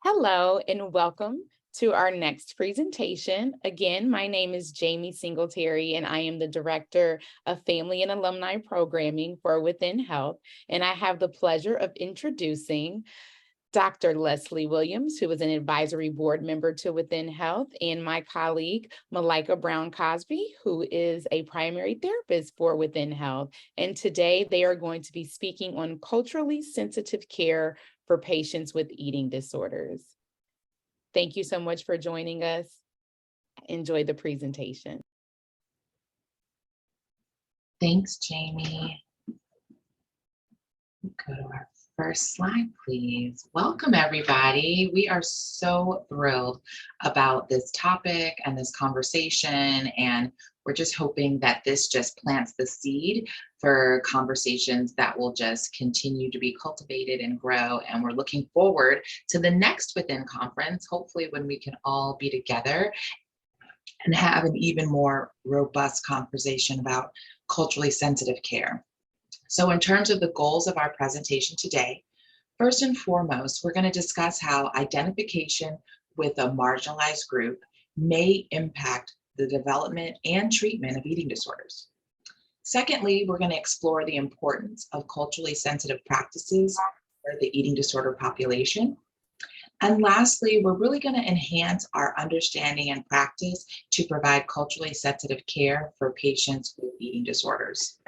Hello and welcome to our next presentation. Again, my name is Jamie Singletary and I am the Director of Family and Alumni Programming for Within Health. And I have the pleasure of introducing Dr. Lesley Williams, who is an advisory board member to Within Health, and my colleague, Malika Brown-Crosby, who is a primary therapist for Within Health. And today they are going to be speaking on culturally sensitive care for patients with eating disorders. Thank you so much for joining us. Enjoy the presentation. Thanks, Jamie. Go to our first slide, please. Welcome, everybody. We are so thrilled about this topic and this conversation, and we're just hoping that this just plants the seed for conversations that will just continue to be cultivated and grow. And we're looking forward to the next Within conference, hopefully when we can all be together and have an even more robust conversation about culturally sensitive care. So in terms of the goals of our presentation today, first and foremost, we're going to discuss how identification with a marginalized group may impact the development and treatment of eating disorders. Secondly, we're going to explore the importance of culturally sensitive practices for the eating disorder population. And lastly, we're really going to enhance our understanding and practice to provide culturally sensitive care for patients with eating disorders.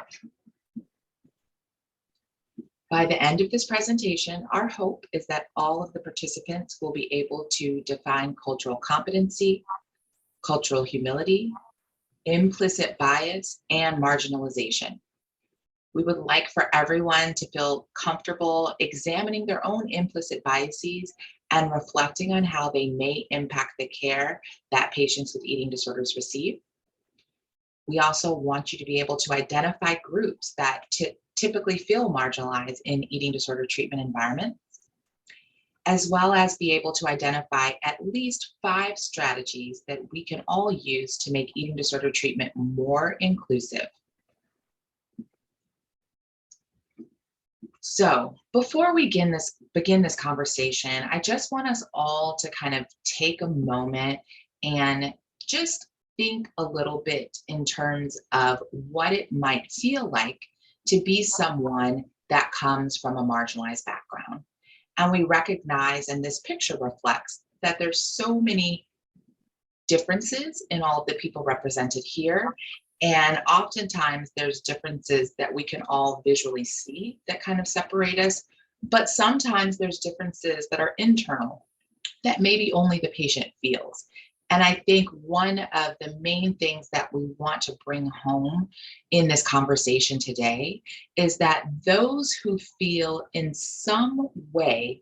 By the end of this presentation, our hope is that all of the participants will be able to define cultural competency, cultural humility, implicit bias, and marginalization. We would like for everyone to feel comfortable examining their own implicit biases and reflecting on how they may impact the care that patients with eating disorders receive. We also want you to be able to identify groups that typically feel marginalized in eating disorder treatment environments, as well as be able to identify at least 5 strategies that we can all use to make eating disorder treatment more inclusive. So before we begin this conversation, I just want us all to kind of take a moment and just think a little bit in terms of what it might feel like to be someone that comes from a marginalized background. And we recognize, and this picture reflects, that there's so many differences in all of the people represented here. And oftentimes there's differences that we can all visually see that kind of separate us, but sometimes there's differences that are internal that maybe only the patient feels. And I think one of the main things that we want to bring home in this conversation today is that those who feel in some way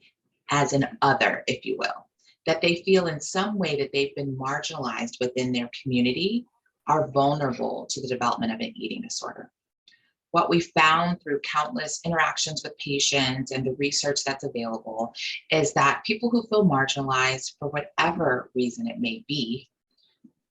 as an other, if you will, that they feel in some way that they've been marginalized within their community are vulnerable to the development of an eating disorder. What we found through countless interactions with patients and the research that's available is that people who feel marginalized for whatever reason it may be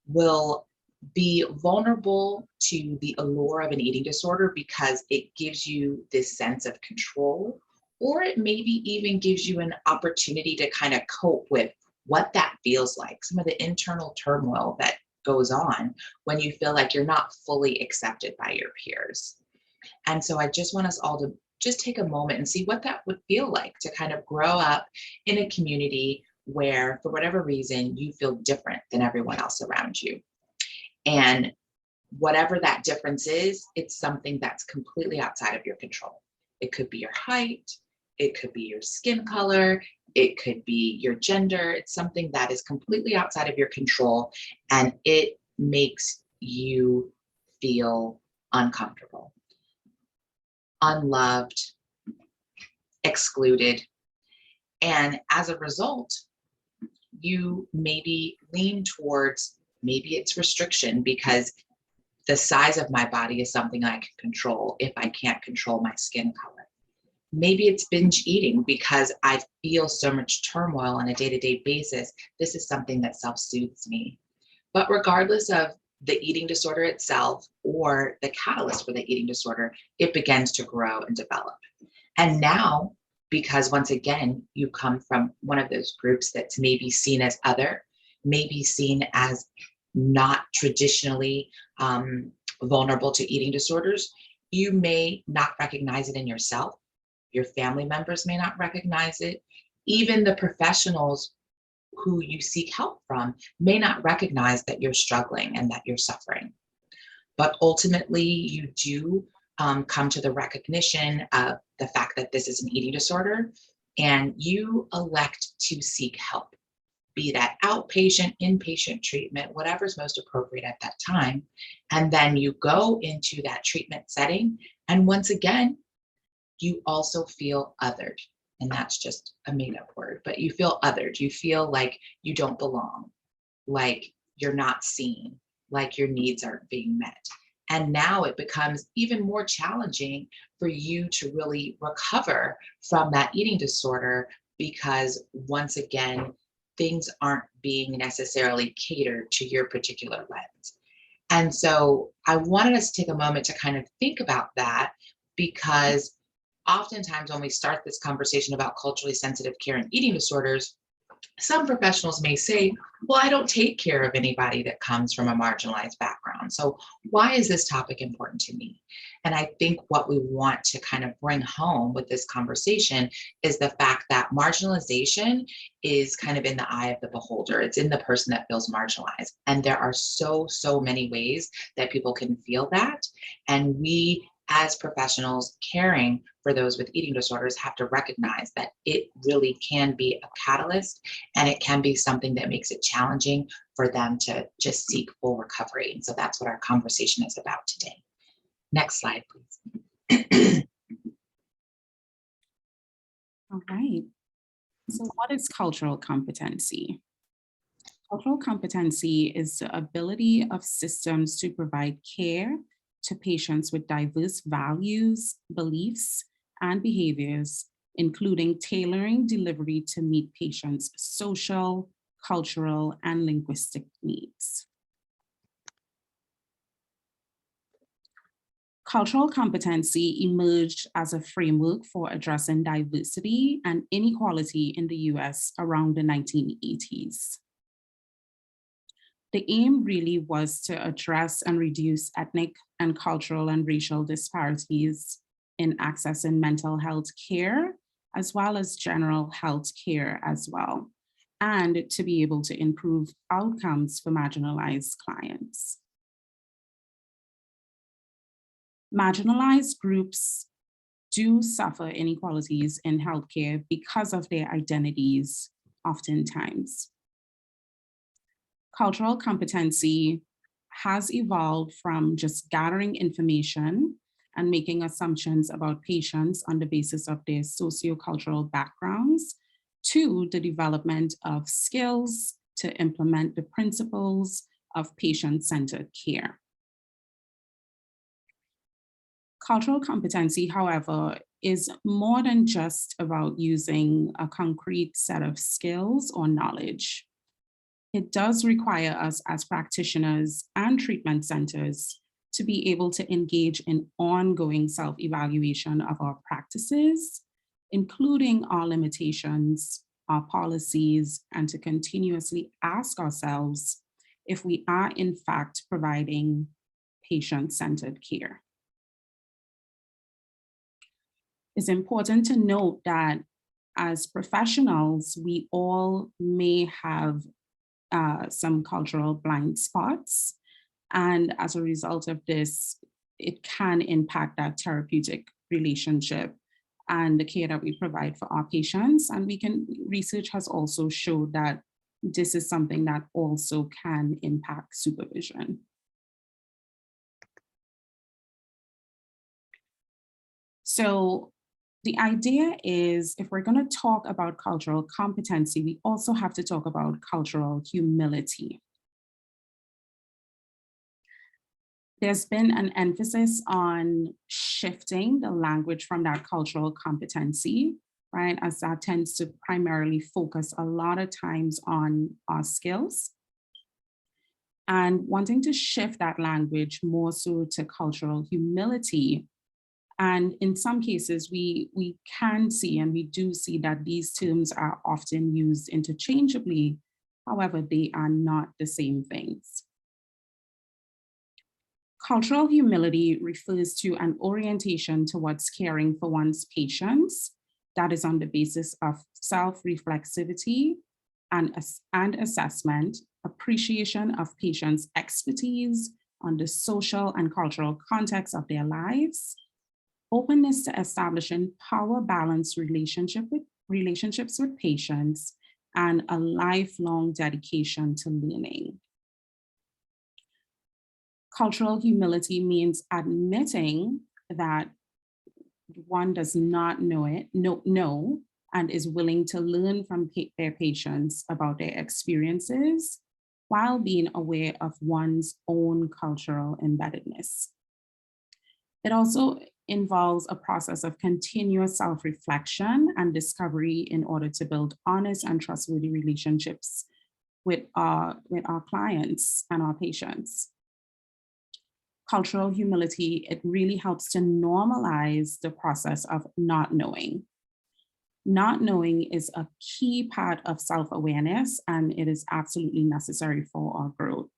will be vulnerable to the allure of an eating disorder because it gives you this sense of control, or it maybe even gives you an opportunity to kind of cope with what that feels like, some of the internal turmoil that goes on when you feel like you're not fully accepted by your peers. And so I just want us all to just take a moment and see what that would feel like to kind of grow up in a community where, for whatever reason, you feel different than everyone else around you. And whatever that difference is, it's something that's completely outside of your control. It could be your height, it could be your skin color, it could be your gender. It's something that is completely outside of your control, and it makes you feel uncomfortable, unloved, excluded. And as a result, you maybe lean towards, maybe it's restriction because the size of my body is something I can control if I can't control my skin color. Maybe it's binge eating because I feel so much turmoil on a day-to-day basis. This is something that self-soothes me. But regardless of the eating disorder itself or the catalyst for the eating disorder, it begins to grow and develop. And now because once again, you come from one of those groups that's maybe seen as other, maybe seen as not traditionally vulnerable to eating disorders. You may not recognize it in yourself. Your family members may not recognize it. Even the professionals who you seek help from may not recognize that you're struggling and that you're suffering. But ultimately, you do come to the recognition of the fact that this is an eating disorder, and you elect to seek help, be that outpatient, inpatient treatment, whatever's most appropriate at that time. And then you go into that treatment setting. And once again, you also feel othered. And that's just a made up word, but you feel othered. You feel like you don't belong, like you're not seen, like your needs aren't being met. And now it becomes even more challenging for you to really recover from that eating disorder because, once again, things aren't being necessarily catered to your particular lens. And so I wanted us to take a moment to kind of think about that because oftentimes when we start this conversation about culturally sensitive care and eating disorders, some professionals may say, well, I don't take care of anybody that comes from a marginalized background. So why is this topic important to me? And I think what we want to kind of bring home with this conversation is the fact that marginalization is kind of in the eye of the beholder. It's in the person that feels marginalized. And there are so many ways that people can feel that. And we, as professionals caring for those with eating disorders, have to recognize that it really can be a catalyst and it can be something that makes it challenging for them to just seek full recovery. And so that's what our conversation is about today. Next slide, please. All right. So what is cultural competency? Cultural competency is the ability of systems to provide care to patients with diverse values, beliefs, and behaviors, including tailoring delivery to meet patients' social, cultural, and linguistic needs. Cultural competency emerged as a framework for addressing diversity and inequality in the US around the 1980s. The aim really was to address and reduce ethnic and cultural and racial disparities in accessing mental health care, as well as general health care as well, and to be able to improve outcomes for marginalized clients. Marginalized groups do suffer inequalities in healthcare because of their identities, oftentimes. Cultural competency has evolved from just gathering information and making assumptions about patients on the basis of their sociocultural backgrounds to the development of skills to implement the principles of patient-centered care. Cultural competency, however, is more than just about using a concrete set of skills or knowledge. It does require us as practitioners and treatment centers to be able to engage in ongoing self-evaluation of our practices, including our limitations, our policies, and to continuously ask ourselves if we are in fact providing patient-centered care. It's important to note that as professionals, we all may have some cultural blind spots. And as a result of this, it can impact that therapeutic relationship and the care that we provide for our patients. And research has also showed that this is something that also can impact supervision. So the idea is, if we're going to talk about cultural competency, we also have to talk about cultural humility. There's been an emphasis on shifting the language from that cultural competency, right? As that tends to primarily focus a lot of times on our skills, and wanting to shift that language more so to cultural humility And in some cases, we can see and we do see that these terms are often used interchangeably. However, they are not the same things. Cultural humility refers to an orientation towards caring for one's patients that is on the basis of self-reflexivity and assessment, appreciation of patients' expertise on the social and cultural context of their lives, openness to establishing power balance relationships with patients, and a lifelong dedication to learning. Cultural humility means admitting that one does not know and is willing to learn from their patients about their experiences while being aware of one's own cultural embeddedness. It also involves a process of continuous self-reflection and discovery in order to build honest and trustworthy relationships with our clients and our patients. Cultural humility, it really helps to normalize the process of not knowing. Not knowing is a key part of self-awareness, and it is absolutely necessary for our growth.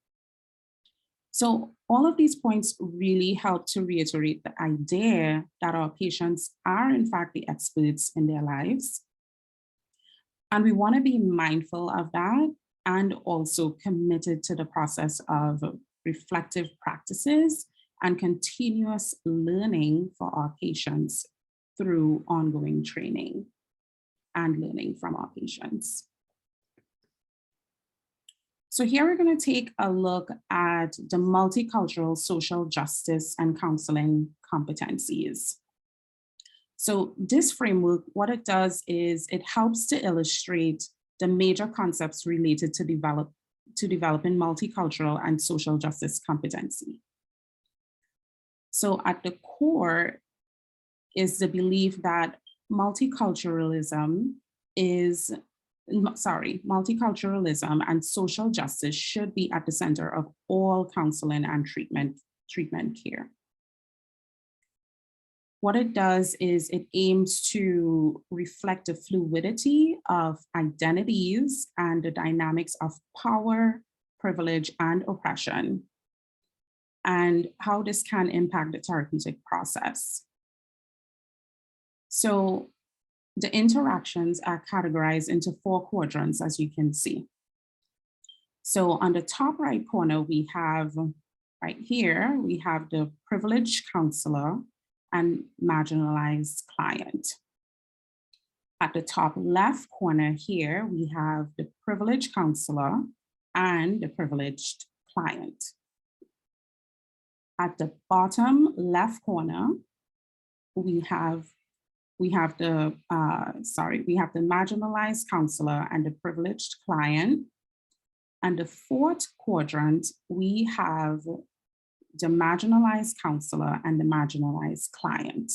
So all of these points really help to reiterate the idea that our patients are in fact the experts in their lives. And we want to be mindful of that and also committed to the process of reflective practices and continuous learning for our patients through ongoing training and learning from our patients. So here we're going to take a look at the multicultural social justice and counseling competencies. So this framework, what it does is it helps to illustrate the major concepts related to developing multicultural and social justice competency. So at the core is the belief that multiculturalism and social justice should be at the center of all counseling and treatment care. What it does is it aims to reflect the fluidity of identities and the dynamics of power, privilege, and oppression, and how this can impact the therapeutic process. So the interactions are categorized into 4 quadrants, as you can see. So on the top right corner, we have, right here, we have the privileged counselor and marginalized client. At the top left corner here, we have the privileged counselor and the privileged client. At the bottom left corner, we have the marginalized counselor and the privileged client. And the 4th quadrant, we have the marginalized counselor and the marginalized client.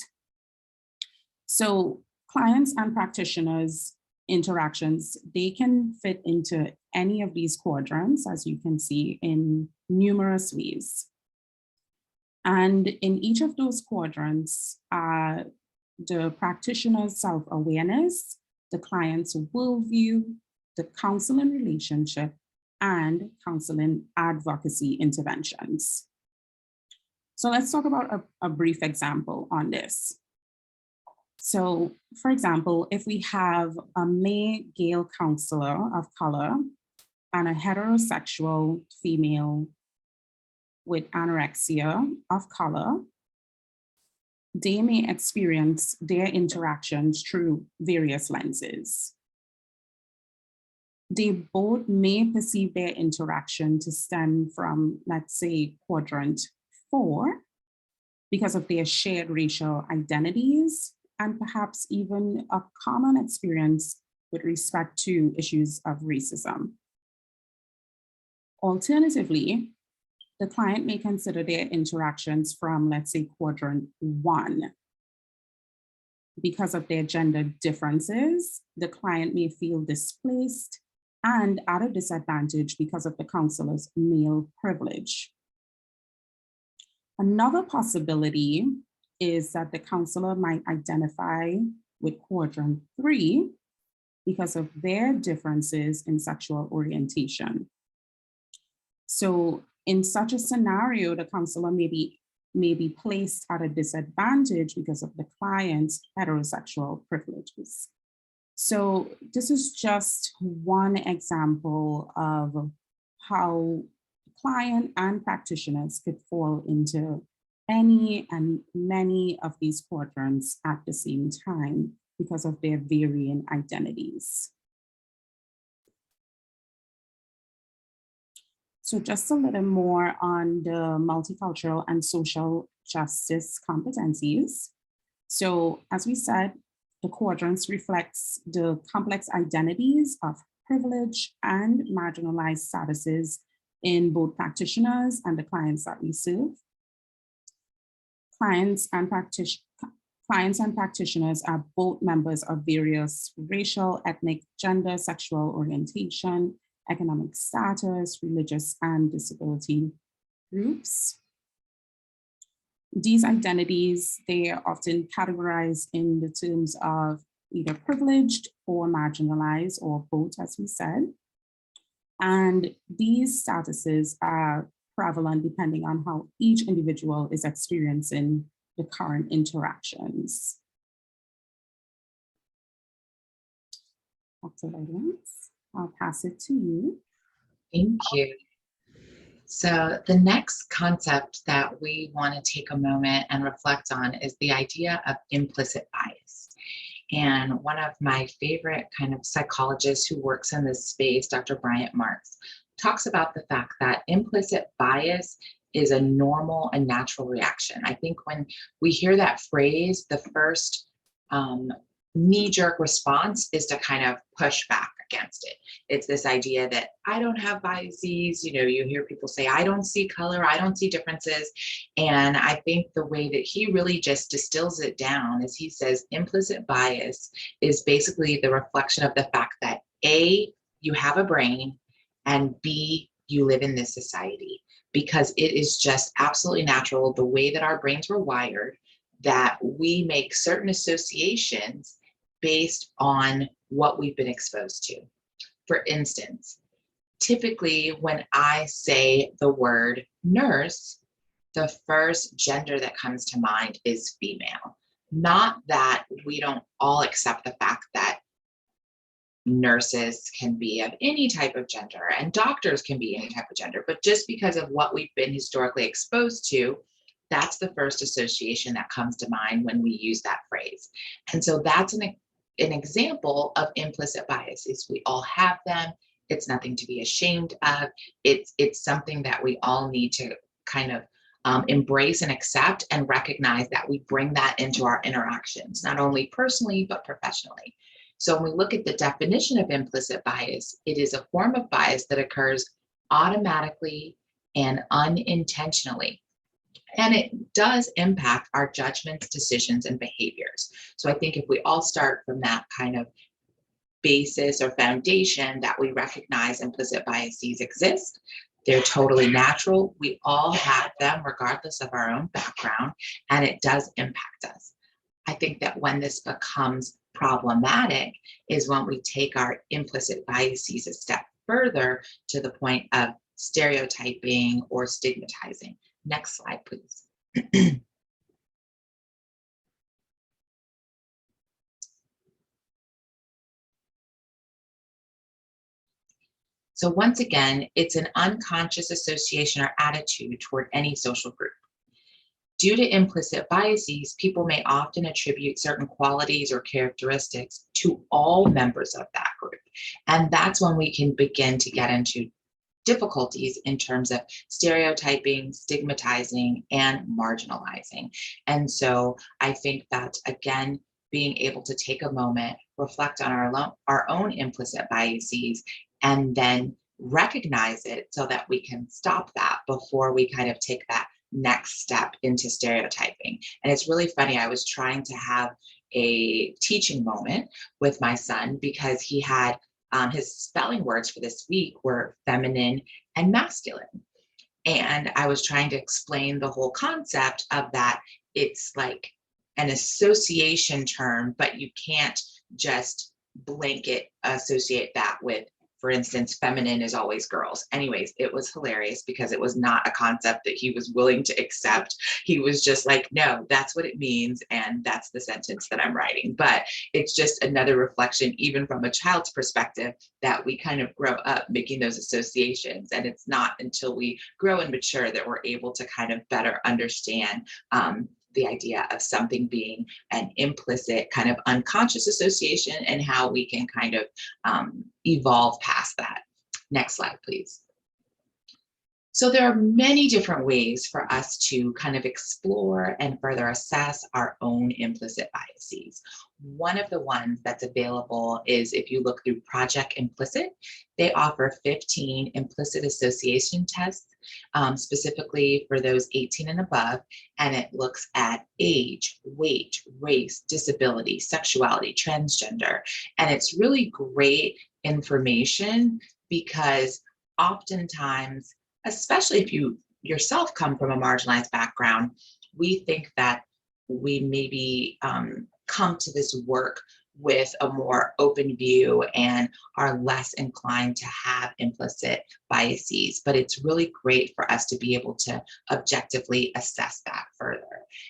So clients and practitioners interactions, they can fit into any of these quadrants, as you can see, in numerous ways. And in each of those quadrants, the practitioner's self-awareness, the client's worldview, the counseling relationship, and counseling advocacy interventions. So let's talk about a brief example on this. So for example, if we have a male counselor of color and a heterosexual female with anorexia of color, they may experience their interactions through various lenses. They both may perceive their interaction to stem from, let's say, quadrant 4, because of their shared racial identities, and perhaps even a common experience with respect to issues of racism. Alternatively, the client may consider their interactions from, let's say, quadrant 1. Because of their gender differences, the client may feel displaced and at a disadvantage because of the counselor's male privilege. Another possibility is that the counselor might identify with quadrant 3 because of their differences in sexual orientation. So in such a scenario, the counselor may be placed at a disadvantage because of the client's heterosexual privileges. So this is just one example of how client and practitioners could fall into any and many of these quadrants at the same time because of their varying identities. So just a little more on the multicultural and social justice competencies. So as we said, the quadrants reflects the complex identities of privilege and marginalized statuses in both practitioners and the clients that we serve. Clients and practitioners are both members of various racial, ethnic, gender, sexual orientation, economic status, religious, and disability groups. These identities, they are often categorized in the terms of either privileged or marginalized, or both, as we said. And these statuses are prevalent depending on how each individual is experiencing the current interactions. Dr. Williams, I'll pass it to you. Thank you. So the next concept that we want to take a moment and reflect on is the idea of implicit bias. And one of my favorite kind of psychologists who works in this space, Dr. Bryant Marks, talks about the fact that implicit bias is a normal and natural reaction. I think when we hear that phrase, the first knee-jerk response is to kind of push back against it. It's this idea that I don't have biases. You know, you hear people say, I don't see color, I don't see differences. And I think the way that he really just distills it down is he says implicit bias is basically the reflection of the fact that A, you have a brain, and B, you live in this society, because it is just absolutely natural the way that our brains were wired that we make certain associations based on what we've been exposed to. For instance, typically when I say the word nurse, the first gender that comes to mind is female. Not that we don't all accept the fact that nurses can be of any type of gender and doctors can be any type of gender, but just because of what we've been historically exposed to, that's the first association that comes to mind when we use that phrase. And so that's an example of implicit biases. We all have them. It's nothing to be ashamed of. It's something that we all need to kind of embrace and accept and recognize that we bring that into our interactions, not only personally, but professionally. So when we look at the definition of implicit bias, it is a form of bias that occurs automatically and unintentionally. And it does impact our judgments, decisions, and behaviors. So I think if we all start from that kind of basis or foundation that we recognize implicit biases exist, they're totally natural. We all have them regardless of our own background, and it does impact us. I think that when this becomes problematic is when we take our implicit biases a step further to the point of stereotyping or stigmatizing. Next slide, please. So once again, it's an unconscious association or attitude toward any social group. Due to implicit biases, people may often attribute certain qualities or characteristics to all members of that group. And that's when we can begin to get into difficulties in terms of stereotyping, stigmatizing, and marginalizing. And so I think that, again, being able to take a moment, reflect on our own implicit biases, and then recognize it so that we can stop that before we kind of take that next step into stereotyping. And it's really funny, I was trying to have a teaching moment with my son because he had his spelling words for this week were feminine and masculine. And I was trying to explain the whole concept of that. It's like an association term, but you can't just blanket associate that with, for instance, feminine is always girls. Anyways, it was hilarious because it was not a concept that he was willing to accept. He was just like, no, that's what it means. And that's the sentence that I'm writing. But it's just another reflection, even from a child's perspective, that we kind of grow up making those associations. And it's not until we grow and mature that we're able to kind of better understand the idea of something being an implicit kind of unconscious association and how we can kind of evolve past that. Next slide, please. So there are many different ways for us to kind of explore and further assess our own implicit biases. One of the ones that's available is if you look through Project Implicit, they offer 15 implicit association tests, specifically for those 18 and above, and it looks at age, weight, race, disability, sexuality, transgender, and it's really great information because oftentimes, especially if you yourself come from a marginalized background, we think that we maybe come to this work with a more open view and are less inclined to have implicit biases. But it's really great for us to be able to objectively assess that further.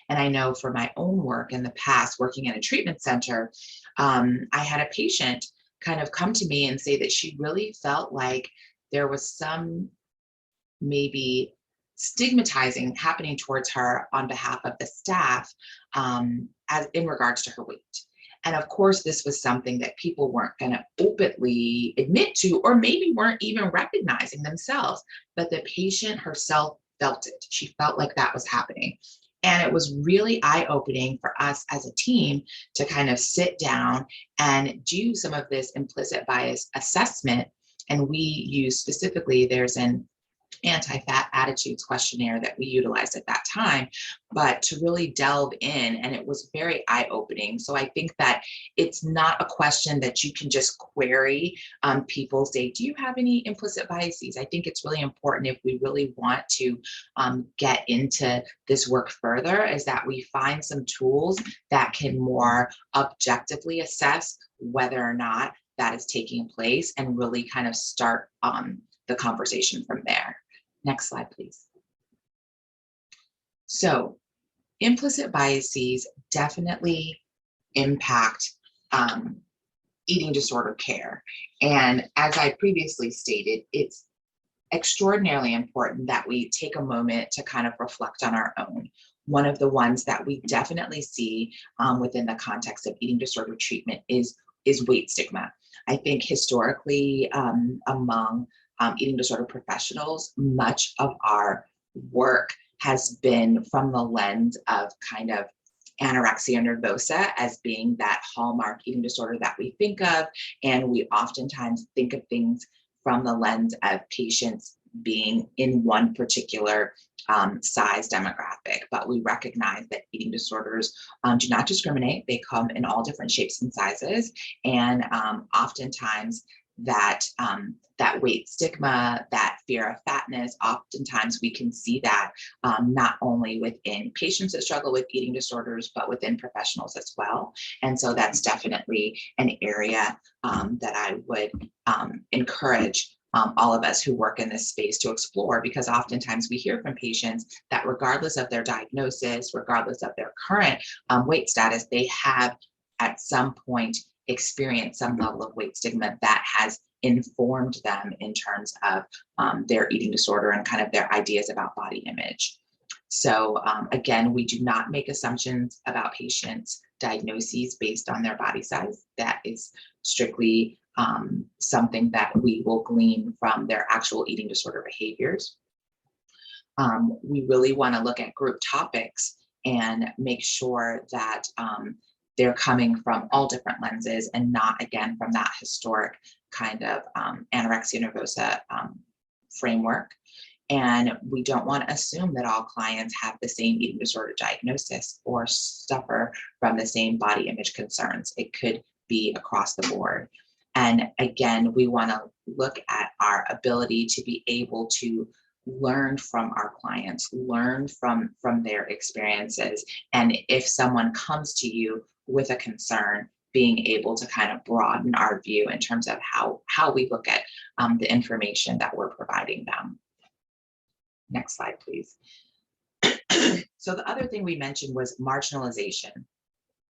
And I know for my own work in the past, working in a treatment center, I had a patient kind of come to me and say that she really felt like there was some maybe stigmatizing happening towards her on behalf of the staff as in regards to her weight. And of course, this was something that people weren't going to openly admit to, or maybe weren't even recognizing themselves, but the patient herself felt it. She felt like that was happening. And it was really eye-opening for us as a team to kind of sit down and do some of this implicit bias assessment. And we use specifically, there's an anti-fat attitudes questionnaire that we utilized at that time, but to really delve in, and it was very eye-opening. So I think that it's not a question that you can just query. People say, do you have any implicit biases? I think it's really important if we really want to get into this work further, is that we find some tools that can more objectively assess whether or not that is taking place and really kind of start the conversation from there. Next slide, please. So implicit biases definitely impact eating disorder care. And as I previously stated, it's extraordinarily important that we take a moment to kind of reflect on our own. One of the ones that we definitely see within the context of eating disorder treatment is weight stigma. I think historically among eating disorder professionals, much of our work has been from the lens of kind of anorexia nervosa as being that hallmark eating disorder that we think of. And we oftentimes think of things from the lens of patients being in one particular size demographic, but we recognize that eating disorders do not discriminate. They come in all different shapes and sizes. And oftentimes that weight stigma, that fear of fatness, oftentimes we can see that not only within patients that struggle with eating disorders, but within professionals as well. And so that's definitely an area that I would encourage all of us who work in this space to explore, because oftentimes we hear from patients that regardless of their diagnosis, regardless of their current weight status, they have at some point experienced some level of weight stigma that has informed them in terms of their eating disorder and kind of their ideas about body image. So again, we do not make assumptions about patients' diagnoses based on their body size. That is strictly something that we will glean from their actual eating disorder behaviors. We really want to look at group topics and make sure that they're coming from all different lenses and not, again, from that historic kind of anorexia nervosa framework. And we don't want to assume that all clients have the same eating disorder diagnosis or suffer from the same body image concerns. It could be across the board. And again, we want to look at our ability to be able to learn from our clients, learn from their experiences. And if someone comes to you with a concern, being able to kind of broaden our view in terms of how we look at the information that we're providing them. Next slide, please. So the other thing we mentioned was marginalization.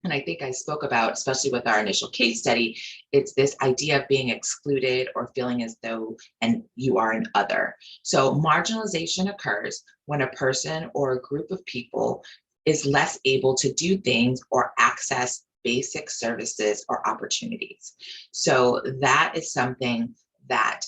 And I think I spoke about, especially with our initial case study, it's this idea of being excluded or feeling as though and you are an other. So marginalization occurs when a person or a group of people is less able to do things or access basic services or opportunities. So that is something that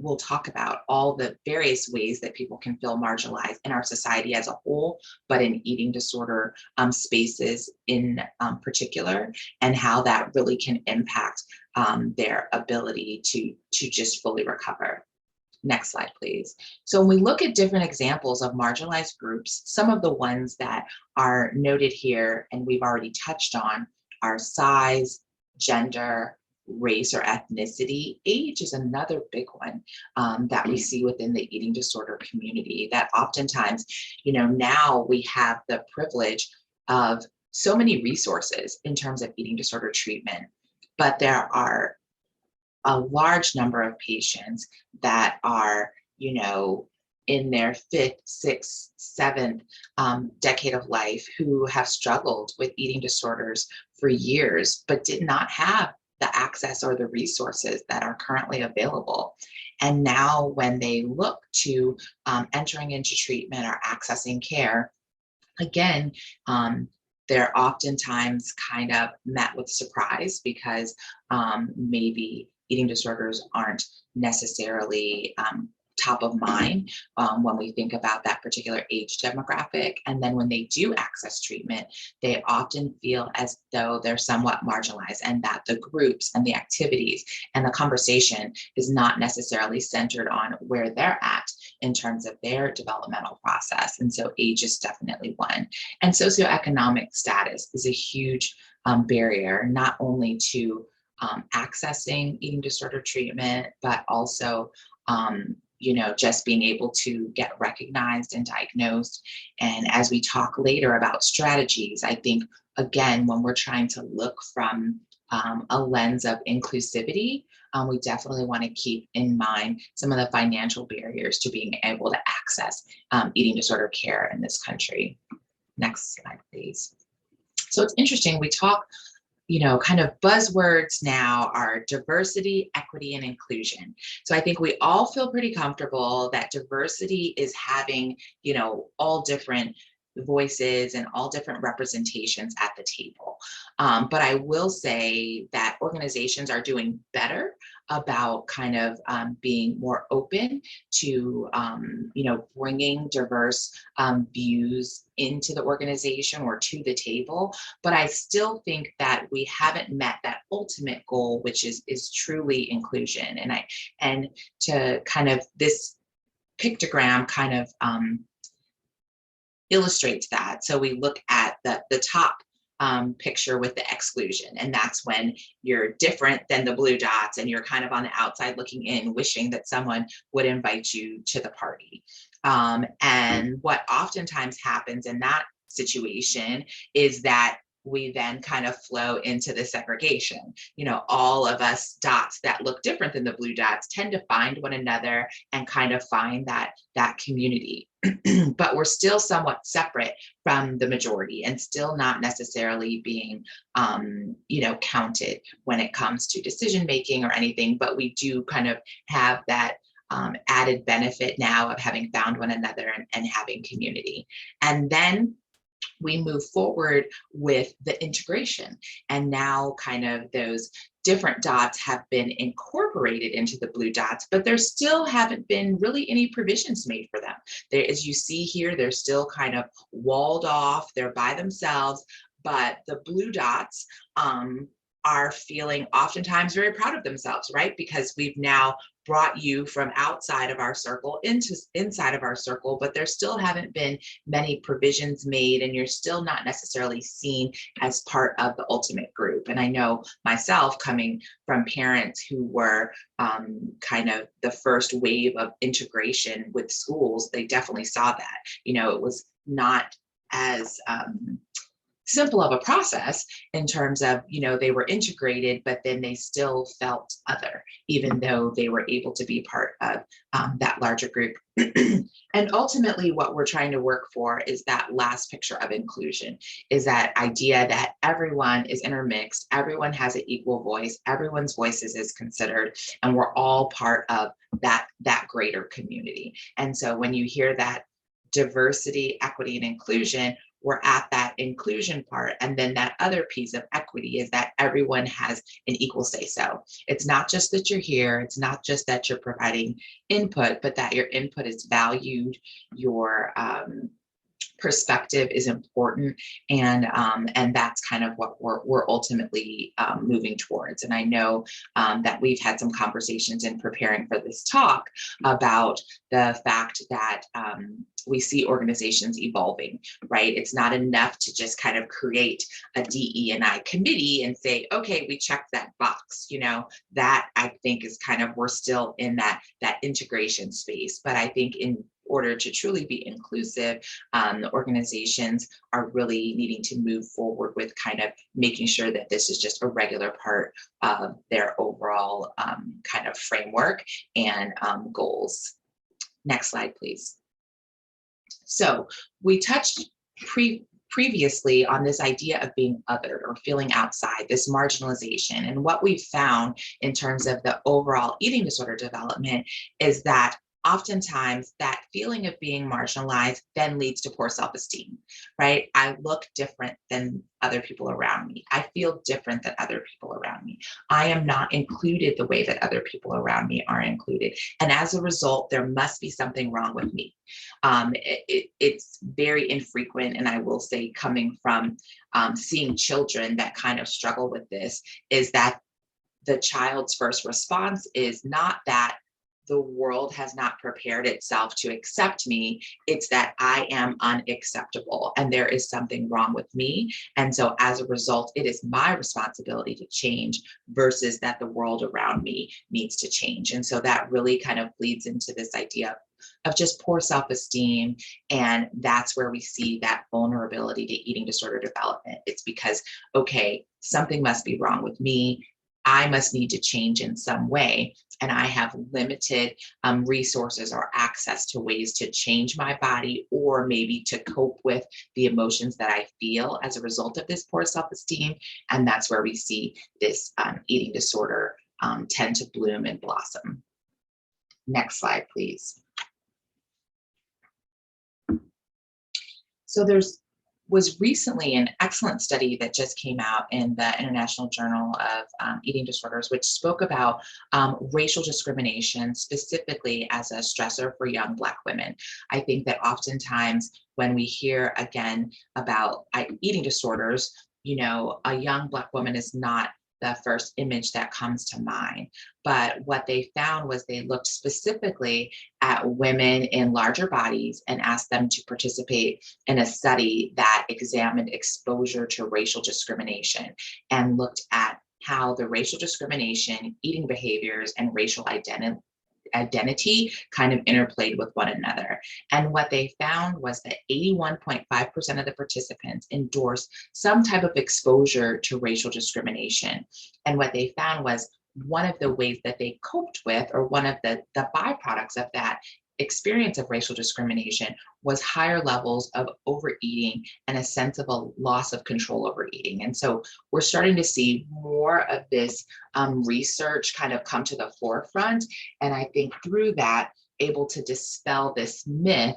we'll talk about, all the various ways that people can feel marginalized in our society as a whole, but in eating disorder spaces in particular, and how that really can impact their ability to just fully recover. Next slide, please. So when we look at different examples of marginalized groups, some of the ones that are noted here and we've already touched on are size, gender, race or ethnicity. Age is another big one that we see within the eating disorder community, that oftentimes, now we have the privilege of so many resources in terms of eating disorder treatment, but there are a large number of patients that are, in their fifth, sixth, seventh decade of life who have struggled with eating disorders for years, but did not have the access or the resources that are currently available. And now when they look to entering into treatment or accessing care, again, they're oftentimes kind of met with surprise because maybe eating disorders aren't necessarily top of mind when we think about that particular age demographic. And then when they do access treatment, they often feel as though they're somewhat marginalized, and that the groups and the activities and the conversation is not necessarily centered on where they're at in terms of their developmental process. And so age is definitely one. And socioeconomic status is a huge barrier, not only to accessing eating disorder treatment, but also just being able to get recognized and diagnosed. And as we talk later about strategies, I think, again, when we're trying to look from a lens of inclusivity, we definitely want to keep in mind some of the financial barriers to being able to access eating disorder care in this country. Next slide, please. So it's interesting, we talk, kind of buzzwords now are diversity, equity, and inclusion. So I think we all feel pretty comfortable that diversity is having, all different voices and all different representations at the table. But I will say that organizations are doing better about kind of being more open to, bringing diverse views into the organization or to the table. But I still think that we haven't met that ultimate goal, which is truly inclusion. And to kind of this pictogram kind of illustrates that. So we look at the top picture with the exclusion, and that's when you're different than the blue dots and you're kind of on the outside looking in, wishing that someone would invite you to the party. And what oftentimes happens in that situation is that we then kind of flow into the segregation. All of us dots that look different than the blue dots tend to find one another and kind of find that community. But we're still somewhat separate from the majority and still not necessarily being, counted when it comes to decision making or anything. But we do kind of have that added benefit now of having found one another and having community. And then we move forward with the integration. And now kind of those different dots have been incorporated into the blue dots, but there still haven't been really any provisions made for them. There, as you see here, they're still kind of walled off, they're by themselves, but the blue dots are feeling oftentimes very proud of themselves, right? Because we've now brought you from outside of our circle into inside of our circle, but there still haven't been many provisions made, and you're still not necessarily seen as part of the ultimate group. And I know myself, coming from parents who were kind of the first wave of integration with schools, they definitely saw that. It was not as simple of a process in terms of, they were integrated, but then they still felt other, even though they were able to be part of that larger group. And ultimately, what we're trying to work for is that last picture of inclusion, is that idea that everyone is intermixed, everyone has an equal voice, everyone's voices is considered, and we're all part of that greater community. And so when you hear that diversity, equity, and inclusion, we're at that inclusion part. And then that other piece of equity is that everyone has an equal say so. It's not just that you're here, it's not just that you're providing input, but that your input is valued, your perspective is important, and that's kind of what we're ultimately moving towards. And I know that we've had some conversations in preparing for this talk about the fact that we see organizations evolving, right? It's not enough to just kind of create a DE&I committee and say, okay, we checked that box. That I think is kind of, we're still in that integration space. But I think in order to truly be inclusive, the organizations are really needing to move forward with kind of making sure that this is just a regular part of their overall kind of framework and goals. Next slide, please. So we touched previously on this idea of being othered or feeling outside, this marginalization. And what we've found in terms of the overall eating disorder development is that oftentimes that feeling of being marginalized then leads to poor self-esteem, right? I look different than other people around me. I feel different than other people around me. I am not included the way that other people around me are included. And as a result, there must be something wrong with me. It's very infrequent, and I will say, coming from seeing children that kind of struggle with this, is that the child's first response is not that the world has not prepared itself to accept me. It's that I am unacceptable and there is something wrong with me. And so as a result, it is my responsibility to change versus that the world around me needs to change. And so that really kind of leads into this idea of just poor self-esteem. And that's where we see that vulnerability to eating disorder development. It's because, okay, something must be wrong with me. I must need to change in some way, and I have limited resources or access to ways to change my body, or maybe to cope with the emotions that I feel as a result of this poor self-esteem. And that's where we see this eating disorder tend to bloom and blossom. Next slide, please. So was recently an excellent study that just came out in the International Journal of Eating Disorders, which spoke about racial discrimination specifically as a stressor for young Black women. I think that oftentimes when we hear again about eating disorders, a young Black woman is not the first image that comes to mind. But what they found was they looked specifically at women in larger bodies and asked them to participate in a study that examined exposure to racial discrimination and looked at how the racial discrimination, eating behaviors, and racial identity kind of interplayed with one another. And what they found was that 81.5% of the participants endorsed some type of exposure to racial discrimination. And what they found was one of the ways that they coped with, or one of the byproducts of that experience of racial discrimination, was higher levels of overeating and a sense of a loss of control over eating. And so we're starting to see more of this research kind of come to the forefront. And I think through that, able to dispel this myth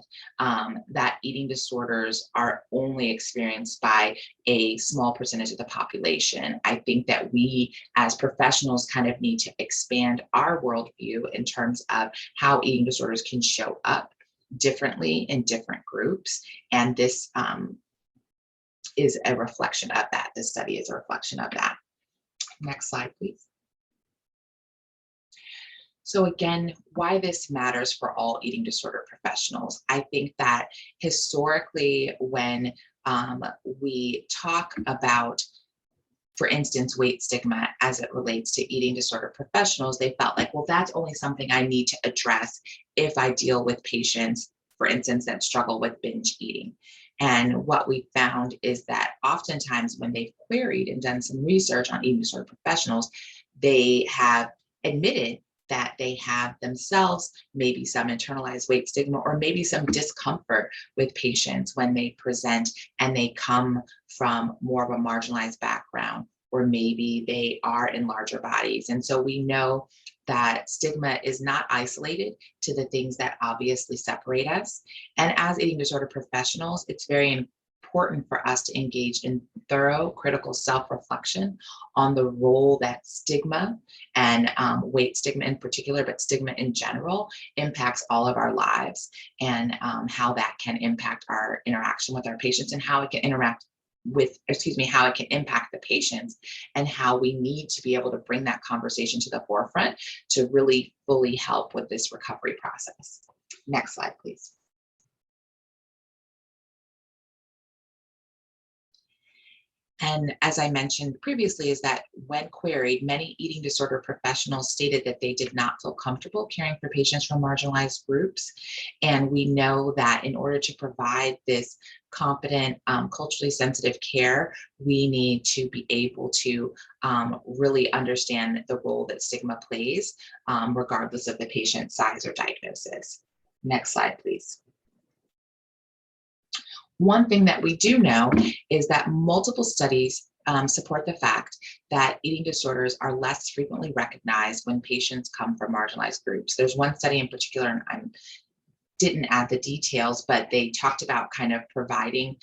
that eating disorders are only experienced by a small percentage of the population. I think that we as professionals kind of need to expand our worldview in terms of how eating disorders can show up differently in different groups. And this is a reflection of that. This study is a reflection of that. Next slide, please. So again, why this matters for all eating disorder professionals. I think that historically, when we talk about, for instance, weight stigma as it relates to eating disorder professionals, they felt like, well, that's only something I need to address if I deal with patients, for instance, that struggle with binge eating. And what we found is that oftentimes when they've queried and done some research on eating disorder professionals, they have admitted that they have themselves maybe some internalized weight stigma or maybe some discomfort with patients when they present and they come from more of a marginalized background, or maybe they are in larger bodies. And so we know that stigma is not isolated to the things that obviously separate us. And as eating disorder professionals, it's very important for us to engage in thorough critical self-reflection on the role that stigma and weight stigma in particular, but stigma in general, impacts all of our lives, and how that can impact our interaction with our patients, and how it can how it can impact the patients, and how we need to be able to bring that conversation to the forefront to really fully help with this recovery process. Next slide, please. And as I mentioned previously, is that when queried, many eating disorder professionals stated that they did not feel comfortable caring for patients from marginalized groups. And we know that in order to provide this competent, culturally sensitive care, we need to be able to really understand the role that stigma plays, regardless of the patient's size or diagnosis. Next slide, please. One thing that we do know is that multiple studies support the fact that eating disorders are less frequently recognized when patients come from marginalized groups. There's one study in particular, and I didn't add the details, but they talked about kind of providing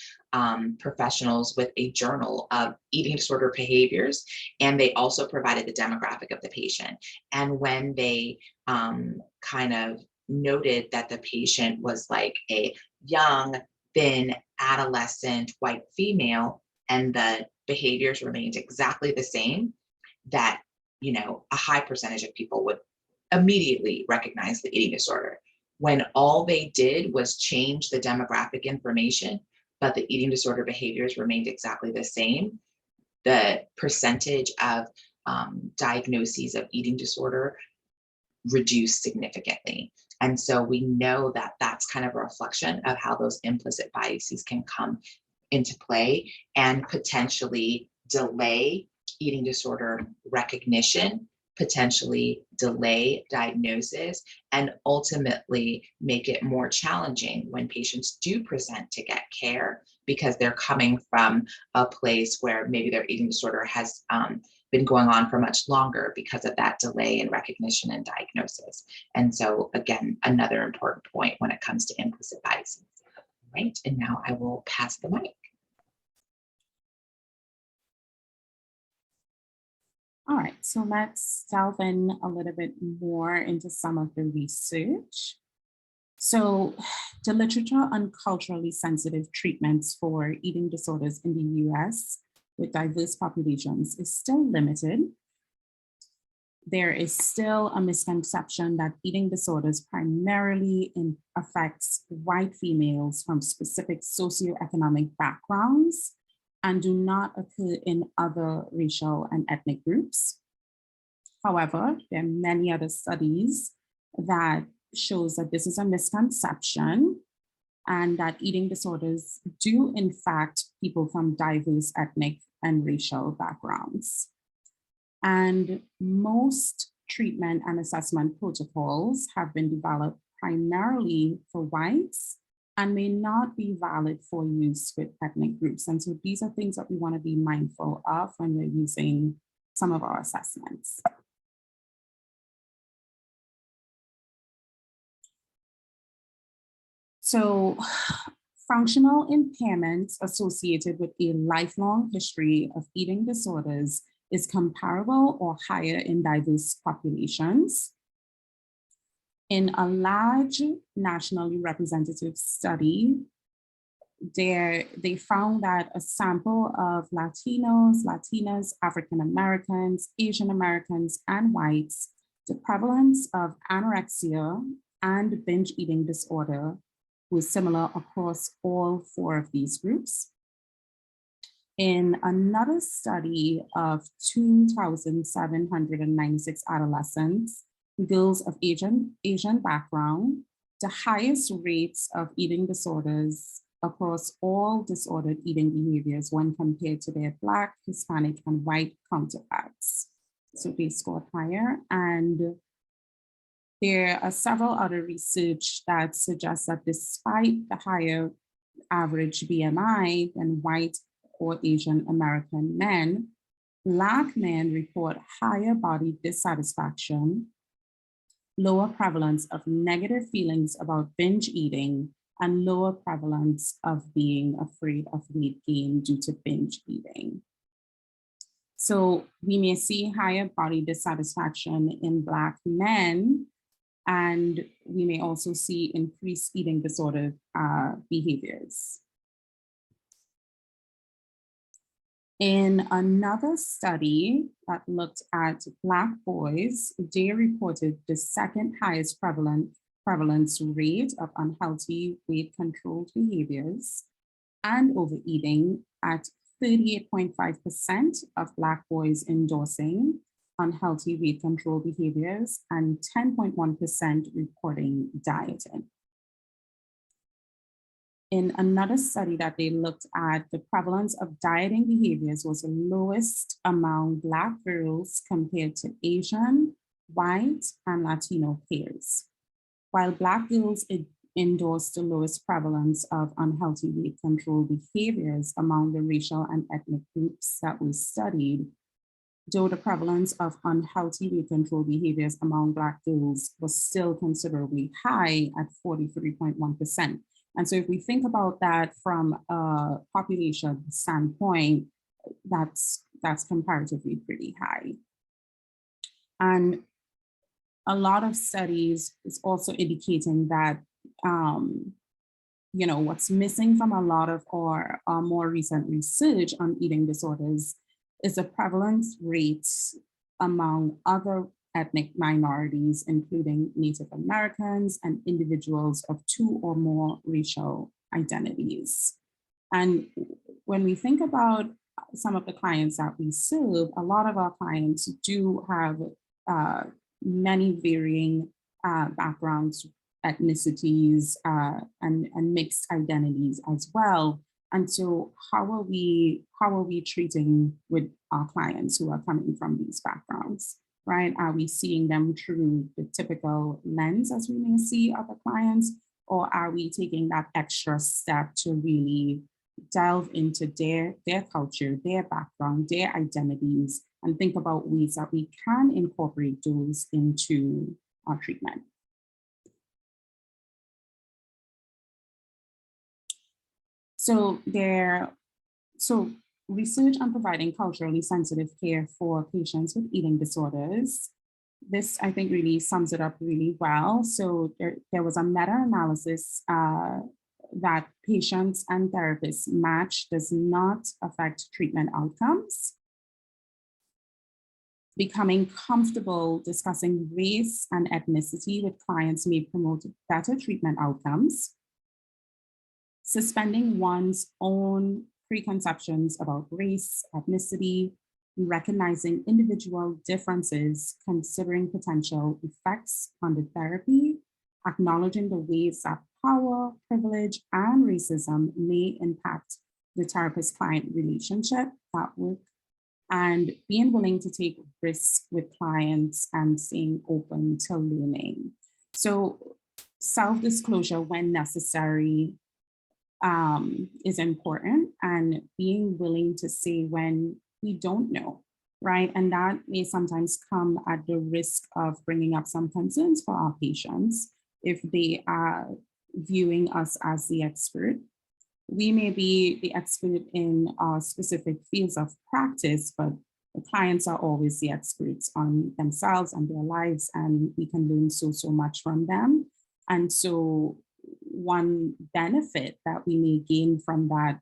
professionals with a journal of eating disorder behaviors, and they also provided the demographic of the patient. And when they kind of noted that the patient was like a young, thin, adolescent white female, and the behaviors remained exactly the same, that, you know, a high percentage of people would immediately recognize the eating disorder. When all they did was change the demographic information, but the eating disorder behaviors remained exactly the same, the percentage of diagnoses of eating disorder reduced significantly. And so we know that that's kind of a reflection of how those implicit biases can come into play and potentially delay eating disorder recognition, potentially delay diagnosis, and ultimately make it more challenging when patients do present to get care, because they're coming from a place where maybe their eating disorder has been going on for much longer because of that delay in recognition and diagnosis. And so again, another important point when it comes to implicit biases. Right, and now I will pass the mic. All right, so let's delve in a little bit more into some of the research. So the literature on culturally sensitive treatments for eating disorders in the US with diverse populations is still limited. There is still a misconception that eating disorders primarily affects white females from specific socioeconomic backgrounds and do not occur in other racial and ethnic groups. However, there are many other studies that shows that this is a misconception and that eating disorders do in fact people from diverse ethnic and racial backgrounds. And most treatment and assessment protocols have been developed primarily for whites and may not be valid for use with ethnic groups. And so these are things that we want to be mindful of when we're using some of our assessments. So functional impairments associated with a lifelong history of eating disorders is comparable or higher in diverse populations. In a large nationally representative study, they found that a sample of Latinos, Latinas, African Americans, Asian Americans, and whites, the prevalence of anorexia and binge eating disorder was similar across all 4 of these groups. In another study of 2,796 adolescents, girls of Asian background, the highest rates of eating disorders across all disordered eating behaviors when compared to their Black, Hispanic, and white counterparts. So they scored higher. And there are several other research that suggests that despite the higher average BMI than white or Asian American men, Black men report higher body dissatisfaction, lower prevalence of negative feelings about binge eating, and lower prevalence of being afraid of weight gain due to binge eating. So we may see higher body dissatisfaction in Black men, and we may also see increased eating disorder behaviors. In another study that looked at Black boys, they reported the second highest prevalence rate of unhealthy weight controlled behaviors and overeating at 38.5% of Black boys endorsing unhealthy weight control behaviors and 10.1% reporting dieting. In another study that they looked at, the prevalence of dieting behaviors was the lowest among Black girls compared to Asian, white, and Latino peers. While Black girls endorsed the lowest prevalence of unhealthy weight control behaviors among the racial and ethnic groups that we studied, though the prevalence of unhealthy weight control behaviors among Black girls was still considerably high at 43.1%. And so if we think about that from a population standpoint, that's comparatively pretty high. And a lot of studies is also indicating that, what's missing from a lot of our more recent research on eating disorders is the prevalence rates among other ethnic minorities, including Native Americans and individuals of 2 or more racial identities. And when we think about some of the clients that we serve, a lot of our clients do have many varying backgrounds, ethnicities, and mixed identities as well. And so how are we treating with our clients who are coming from these backgrounds, right? Are we seeing them through the typical lens as we may see other clients, or are we taking that extra step to really delve into their culture, their background, their identities, and think about ways that we can incorporate those into our treatment? So research on providing culturally sensitive care for patients with eating disorders. This, I think, really sums it up really well. So there was a meta-analysis that patients and therapists match does not affect treatment outcomes. Becoming comfortable discussing race and ethnicity with clients may promote better treatment outcomes. Suspending one's own preconceptions about race, ethnicity, recognizing individual differences, considering potential effects on the therapy, acknowledging the ways that power, privilege, and racism may impact the therapist-client relationship at work, and being willing to take risks with clients and staying open to learning. So self-disclosure when necessary is important, and being willing to say when we don't know, right? And that may sometimes come at the risk of bringing up some concerns for our patients if they are viewing us as the expert. We may be the expert in our specific fields of practice, but the clients are always the experts on themselves and their lives, and we can learn so much from them. And so one benefit that we may gain from that,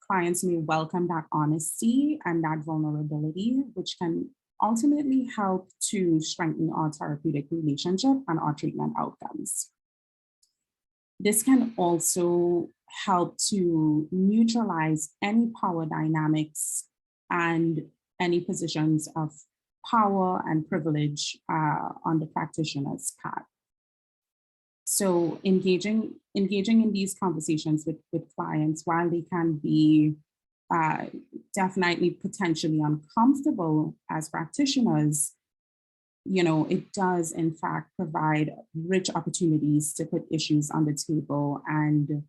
clients may welcome that honesty and that vulnerability, which can ultimately help to strengthen our therapeutic relationship and our treatment outcomes. This can also help to neutralize any power dynamics and any positions of power and privilege on the practitioner's part. So engaging in these conversations with clients, while they can be definitely potentially uncomfortable as practitioners, it does in fact provide rich opportunities to put issues on the table and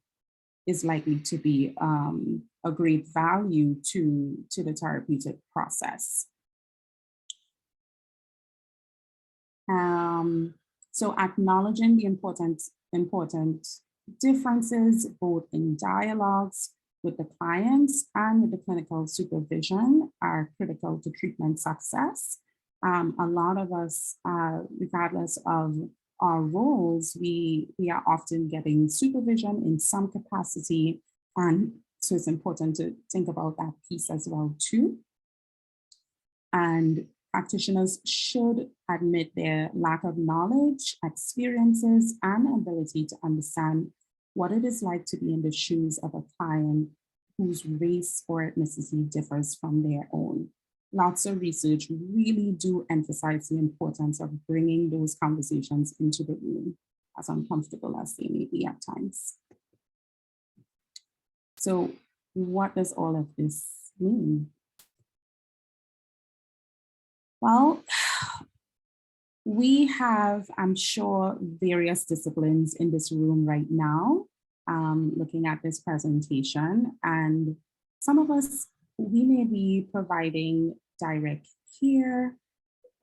is likely to be a great value to the therapeutic process. So acknowledging the important differences both in dialogues with the clients and with the clinical supervision are critical to treatment success. A lot of us, regardless of our roles, we are often getting supervision in some capacity. And so it's important to think about that piece as well too. And practitioners should admit their lack of knowledge, experiences, and ability to understand what it is like to be in the shoes of a client whose race or ethnicity differs from their own. Lots of research really do emphasize the importance of bringing those conversations into the room, as uncomfortable as they may be at times. So what does all of this mean? Well, we have, I'm sure, various disciplines in this room right now, looking at this presentation. And some of us, we may be providing direct care.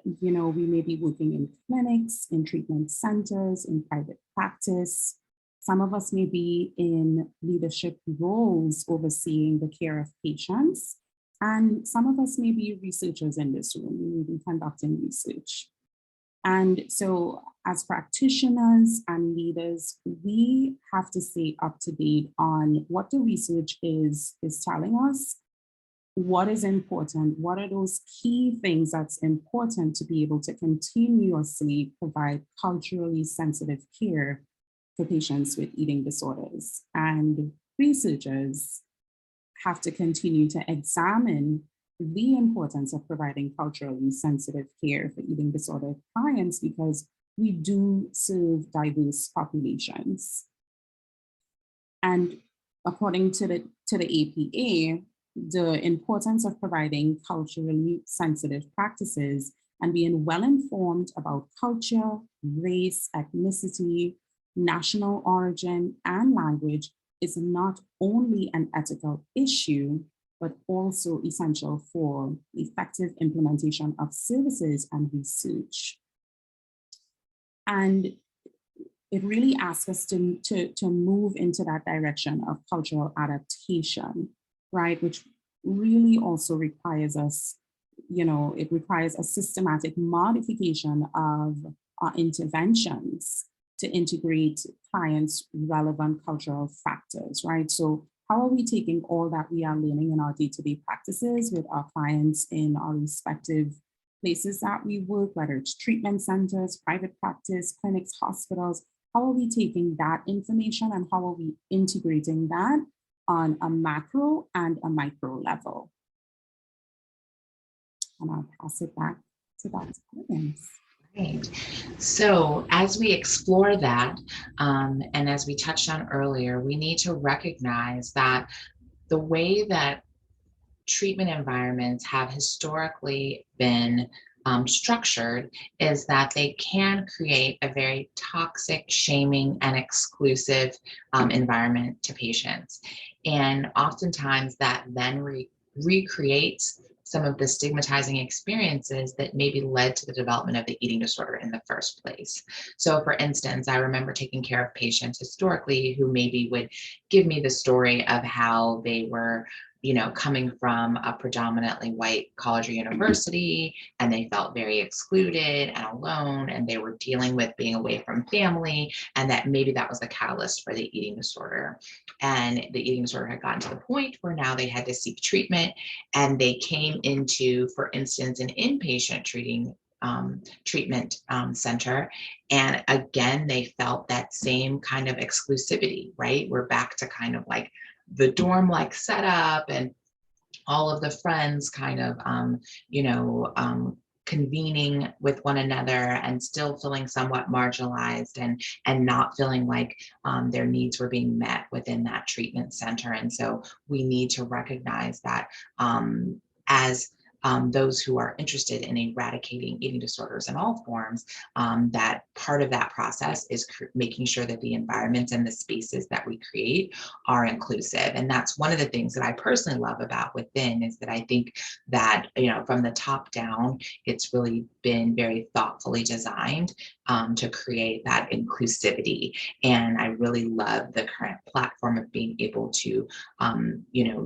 We may be working in clinics, in treatment centers, in private practice. Some of us may be in leadership roles overseeing the care of patients. And some of us may be researchers in this room, we may be conducting research. And so as practitioners and leaders, we have to stay up to date on what the research is telling us, what is important, what are those key things that's important to be able to continuously provide culturally sensitive care for patients with eating disorders. And researchers have to continue to examine the importance of providing culturally sensitive care for eating disorder clients because we do serve diverse populations. And according to the APA, the importance of providing culturally sensitive practices and being well-informed about culture, race, ethnicity, national origin, and language is not only an ethical issue, but also essential for effective implementation of services and research. And it really asks us to move into that direction of cultural adaptation, right? Which really also requires us, it requires a systematic modification of our interventions to integrate clients' relevant cultural factors, right? So how are we taking all that we are learning in our day-to-day practices with our clients in our respective places that we work, whether it's treatment centers, private practice, clinics, hospitals? How are we taking that information and how are we integrating that on a macro and a micro level? And I'll pass it back to Dr. Williams. Right. So as we explore that, and as we touched on earlier, we need to recognize that the way that treatment environments have historically been structured is that they can create a very toxic, shaming, and exclusive environment to patients. And oftentimes that then recreates some of the stigmatizing experiences that maybe led to the development of the eating disorder in the first place. So for instance, I remember taking care of patients historically who maybe would give me the story of how they were coming from a predominantly white college or university, and they felt very excluded and alone, and they were dealing with being away from family, and that maybe that was the catalyst for the eating disorder. And the eating disorder had gotten to the point where now they had to seek treatment, and they came into, for instance, an inpatient treatment center. And again, they felt that same kind of exclusivity, right? We're back to kind of like the dorm like setup and all of the friends kind of convening with one another and still feeling somewhat marginalized and not feeling like their needs were being met within that treatment center. And so we need to recognize that as those who are interested in eradicating eating disorders in all forms, that part of that process is making sure that the environments and the spaces that we create are inclusive. And that's one of the things that I personally love about Within, is that I think that, from the top down, it's really been very thoughtfully designed to create that inclusivity. And I really love the current platform of being able to,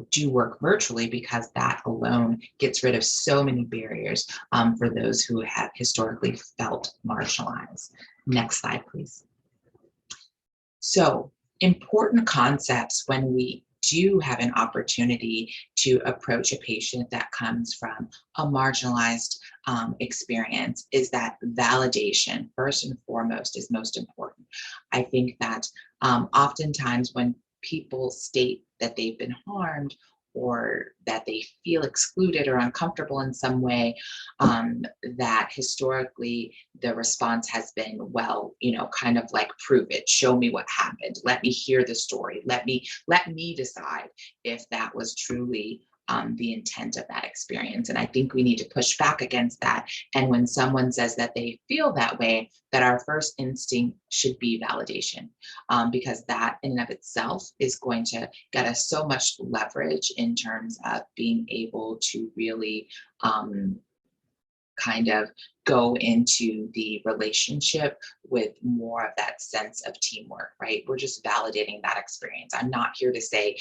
do work virtually, because that alone gets rid of so many barriers for those who have historically felt marginalized. Next slide, please. So, important concepts when we do have an opportunity to approach a patient that comes from a marginalized experience is that validation, first and foremost, is most important. I think that oftentimes when people state that they've been harmed or that they feel excluded or uncomfortable in some way, that historically the response has been, well, kind of like, prove it, show me what happened, let me hear the story, let me decide if that was truly the intent of that experience. And I think we need to push back against that. And when someone says that they feel that way, that our first instinct should be validation, because that in and of itself is going to get us so much leverage in terms of being able to really kind of go into the relationship with more of that sense of teamwork, right? We're just validating that experience. I'm not here to say,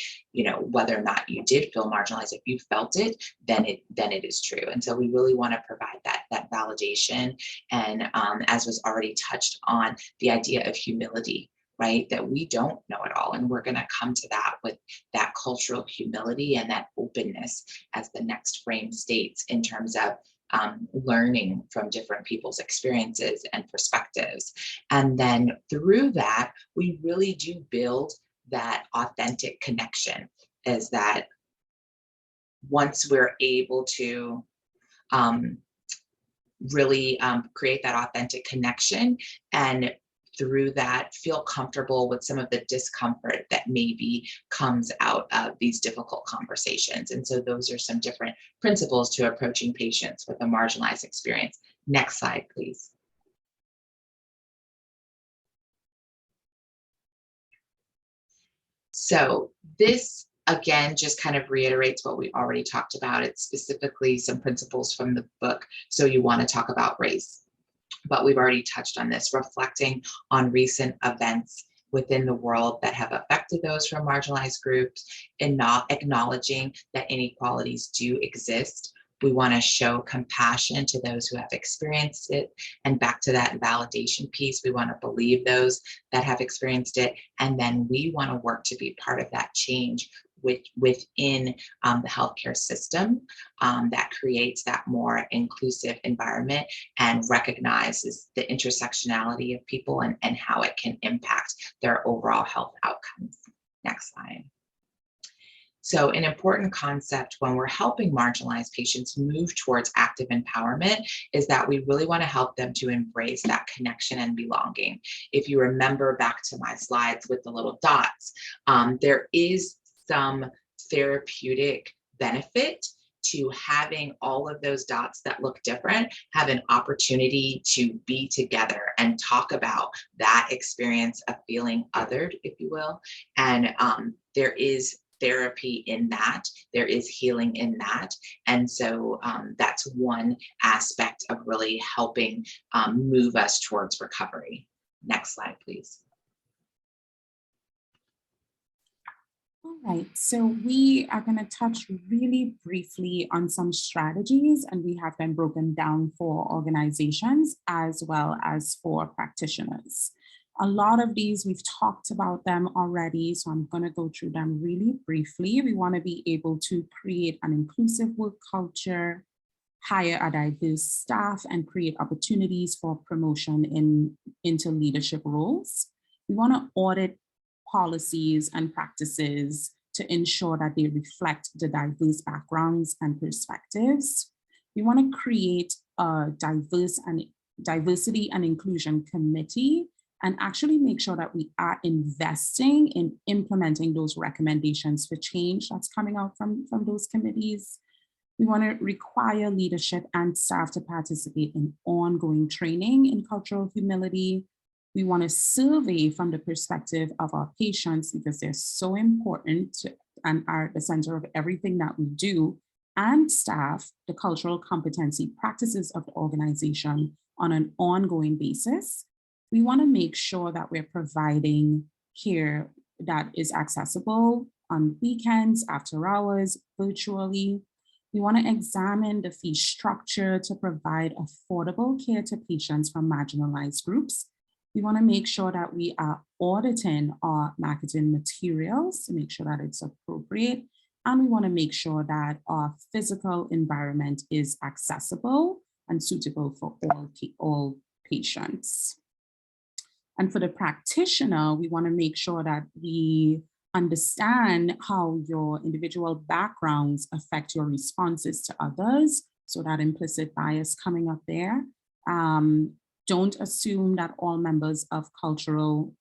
whether or not you did feel marginalized. If you felt it, then it is true. And so we really want to provide that validation. And as was already touched on, the idea of humility, right? That we don't know it all. And we're going to come to that with that cultural humility and that openness, as the next frame states, in terms of learning from different people's experiences and perspectives. And then through that, we really do build that authentic connection, is that once we're able to really create that authentic connection, and through that feel comfortable with some of the discomfort that maybe comes out of these difficult conversations. And so those are some different principles to approaching patients with a marginalized experience. Next slide, please. So this, again, just kind of reiterates what we already talked about. It's specifically some principles from the book, So You Want to Talk About Race. But we've already touched on this, reflecting on recent events within the world that have affected those from marginalized groups, and not acknowledging that inequalities do exist. We want to show compassion to those who have experienced it. And back to that validation piece, we want to believe those that have experienced it. And then we want to work to be part of that change within the healthcare system that creates that more inclusive environment and recognizes the intersectionality of people and how it can impact their overall health outcomes. Next slide. So an important concept when we're helping marginalized patients move towards active empowerment is that we really want to help them to embrace that connection and belonging. If you remember back to my slides with the little dots, there is some therapeutic benefit to having all of those dots that look different have an opportunity to be together and talk about that experience of feeling othered, if you will. And there is therapy in that, there is healing in that. And so that's one aspect of really helping move us towards recovery. Next slide, please. All right, so we are going to touch really briefly on some strategies, and we have them broken down for organizations as well as for practitioners. A lot of these, we've talked about them already, so I'm going to go through them really briefly. We want to be able to create an inclusive work culture, hire a diverse staff, and create opportunities for promotion into leadership roles. We want to audit policies and practices to ensure that they reflect the diverse backgrounds and perspectives. We want to create a diversity and inclusion committee and actually make sure that we are investing in implementing those recommendations for change that's coming out from those committees. We want to require leadership and staff to participate in ongoing training in cultural humility. We want to survey from the perspective of our patients because they're so important and are at the center of everything that we do, and staff the cultural competency practices of the organization on an ongoing basis. We want to make sure that we're providing care that is accessible on weekends, after hours, virtually. We want to examine the fee structure to provide affordable care to patients from marginalized groups. We want to make sure that we are auditing our marketing materials to make sure that it's appropriate. And we want to make sure that our physical environment is accessible and suitable for all patients. And for the practitioner, we want to make sure that we understand how your individual backgrounds affect your responses to others. So that implicit bias coming up there. Don't assume that all members of cultural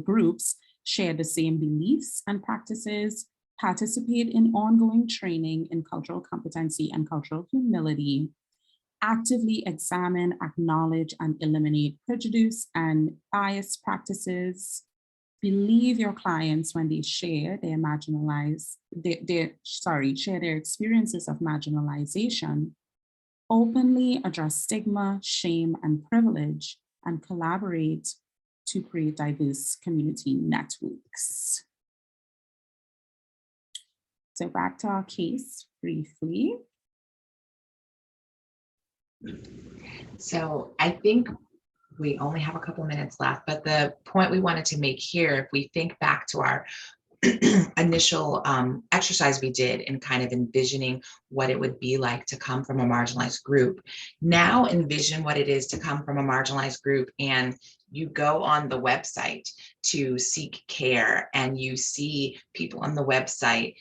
groups share the same beliefs and practices. Participate in ongoing training in cultural competency and cultural humility. Actively examine, acknowledge, and eliminate prejudice and bias practices. Believe your clients when they share their share their experiences of marginalization. Openly address stigma, shame, and privilege, and collaborate to create diverse community networks. So back to our case briefly. So I think we only have a couple minutes left, but the point we wanted to make here, if we think back to our initial exercise we did in kind of envisioning what it would be like to come from a marginalized group. Now envision what it is to come from a marginalized group and you go on the website to seek care and you see people on the website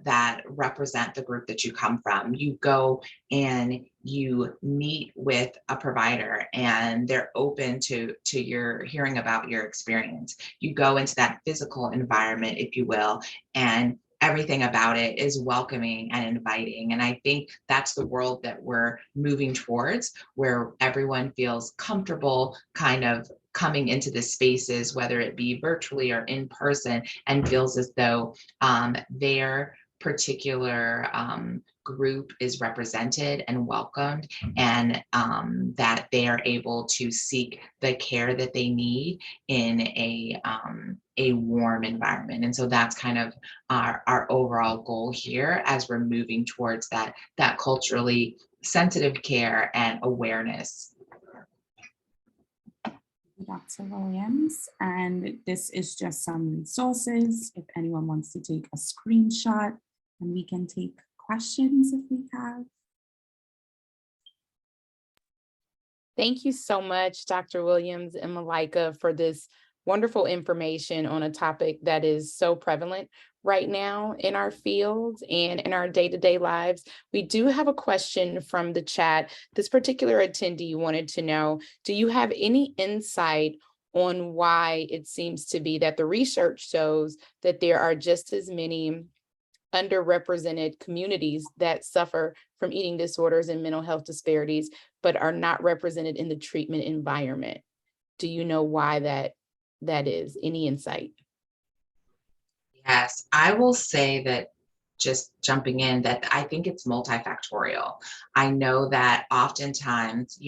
that represent the group that you come from. You go and you meet with a provider and they're open to your hearing about your experience. You go into that physical environment, if you will, and everything about it is welcoming and inviting. And I think that's the world that we're moving towards, where everyone feels comfortable kind of coming into the spaces, whether it be virtually or in person, and feels as though their particular group is represented and welcomed, and that they are able to seek the care that they need in a warm environment. And so that's kind of our overall goal here as we're moving towards that culturally sensitive care and awareness. Dr. Williams, and this is just some resources if anyone wants to take a screenshot, and we can take questions if we have. Thank you so much, Dr. Williams and Malika, for this wonderful information on a topic that is so prevalent right now in our field and in our day-to-day lives. We do have a question from the chat. This particular attendee wanted to know, do you have any insight on why it seems to be that the research shows that there are just as many underrepresented communities that suffer from eating disorders and mental health disparities, but are not represented in the treatment environment? Do you know why that is? Any insight? Yes, I will say that, just jumping in, that I think it's multifactorial. I know that oftentimes,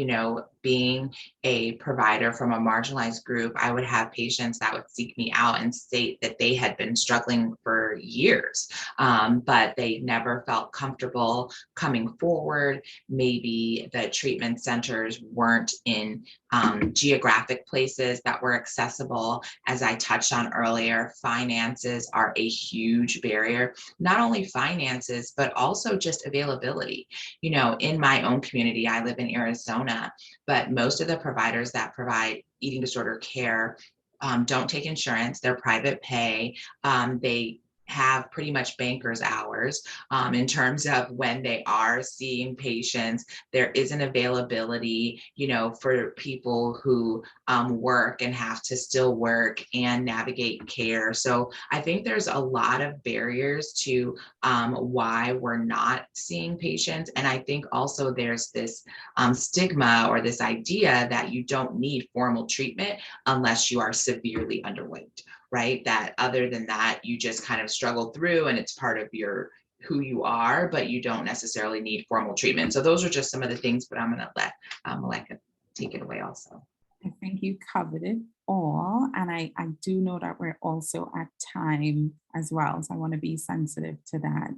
being a provider from a marginalized group, I would have patients that would seek me out and state that they had been struggling for years, but they never felt comfortable coming forward. Maybe the treatment centers weren't in geographic places that were accessible. As I touched on earlier, finances are a huge barrier. Not only finances, but also just availability. You know, in my own community, I live in Arizona, but most of the providers that provide eating disorder care don't take insurance, they're private pay. They have pretty much banker's hours in terms of when they are seeing patients. There isn't availability, you know, for people who work and have to still work and navigate care. So I think there's a lot of barriers to why we're not seeing patients. And I think also there's this stigma or this idea that you don't need formal treatment unless you are severely underweight, right? That other than that, you just kind of struggle through and it's part of your who you are, but you don't necessarily need formal treatment. So those are just some of the things, but I'm going to let Malika take it away also. I think you covered it all. And I do know that we're also at time as well. So I want to be sensitive to that.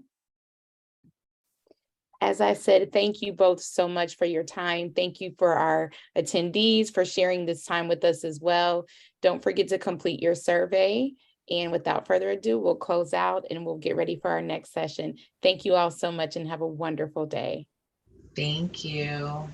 As I said, thank you both so much for your time. Thank you for our attendees for sharing this time with us as well. Don't forget to complete your survey. And without further ado, we'll close out and we'll get ready for our next session. Thank you all so much and have a wonderful day. Thank you.